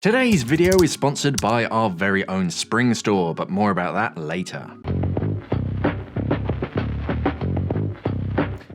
Today's video is sponsored by our very own spring store, but more about that later.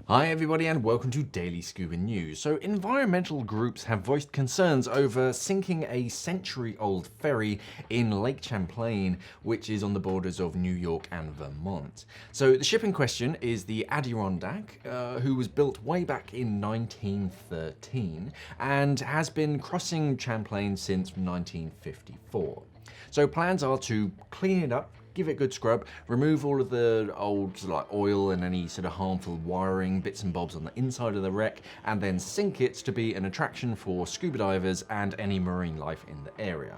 Hi everybody and welcome to Daily Scuba News. So environmental groups have voiced concerns over sinking a century-old ferry in Lake Champlain, which is on the borders of New York and Vermont. So the ship in question is the Adirondack, who was built way back in 1913 and has been crossing Champlain since 1954. So plans are to clean it up, give it a good scrub, remove all of the old oil and any sort of harmful wiring, bits and bobs on the inside of the wreck, and then sink it to be an attraction for scuba divers and any marine life in the area.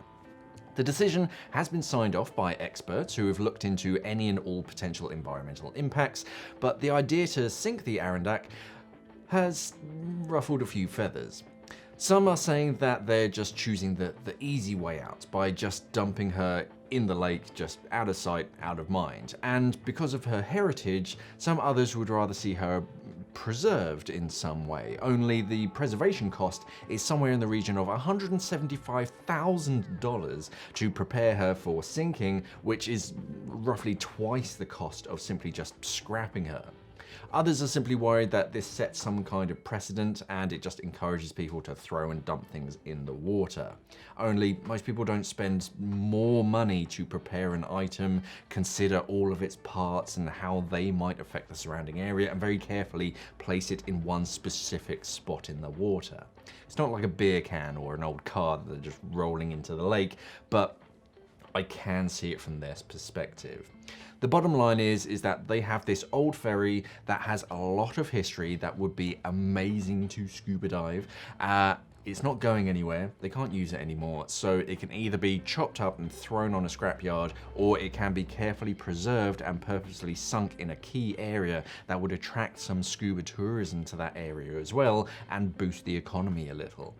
The decision has been signed off by experts who have looked into any and all potential environmental impacts, but the idea to sink the Adirondack has ruffled a few feathers. Some are saying that they're just choosing the easy way out by just dumping her in the lake, just out of sight, out of mind. And because of her heritage, some others would rather see her preserved in some way. Only the preservation cost is somewhere in the region of $175,000 to prepare her for sinking, which is roughly twice the cost of simply just scrapping her. Others are simply worried that this sets some kind of precedent and it just encourages people to throw and dump things in the water. Only most people don't spend more money to prepare an item, consider all of its parts and how they might affect the surrounding area, and very carefully place it in one specific spot in the water. It's not like a beer can or an old car that they're just rolling into the lake, but I can see it from their perspective. The bottom line is that they have this old ferry that has a lot of history that would be amazing to scuba dive. It's not going anywhere, they can't use it anymore, so it can either be chopped up and thrown on a scrapyard, or it can be carefully preserved and purposely sunk in a key area that would attract some scuba tourism to that area as well and boost the economy a little.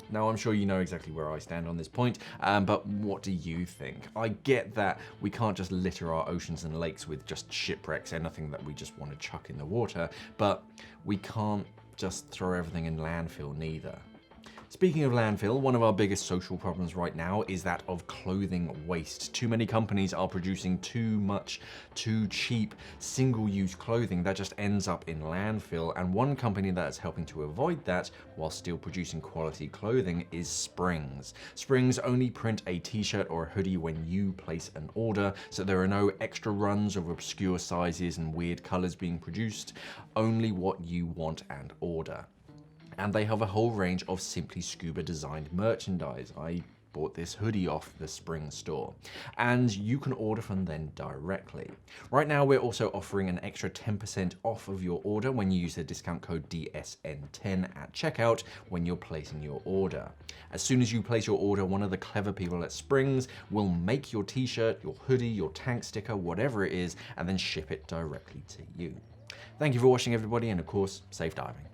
Now, I'm sure you know exactly where I stand on this point, but what do you think? I get that we can't just litter our oceans and lakes with just shipwrecks, anything that we just want to chuck in the water, but we can't just throw everything in landfill neither. Speaking of landfill, one of our biggest social problems right now is that of clothing waste. Too many companies are producing too much, too cheap, single-use clothing that just ends up in landfill, and one company that is helping to avoid that while still producing quality clothing is Springs. Springs only print a t-shirt or a hoodie when you place an order, so there are no extra runs of obscure sizes and weird colors being produced, only what you want and order. And they have a whole range of Simply Scuba designed merchandise. I bought this hoodie off the Spring store, and you can order from them directly. Right now, we're also offering an extra 10% off of your order when you use the discount code DSN10 at checkout when you're placing your order. As soon as you place your order, one of the clever people at Springs will make your t-shirt, your hoodie, your tank sticker, whatever it is, and then ship it directly to you. Thank you for watching, everybody, and of course, safe diving.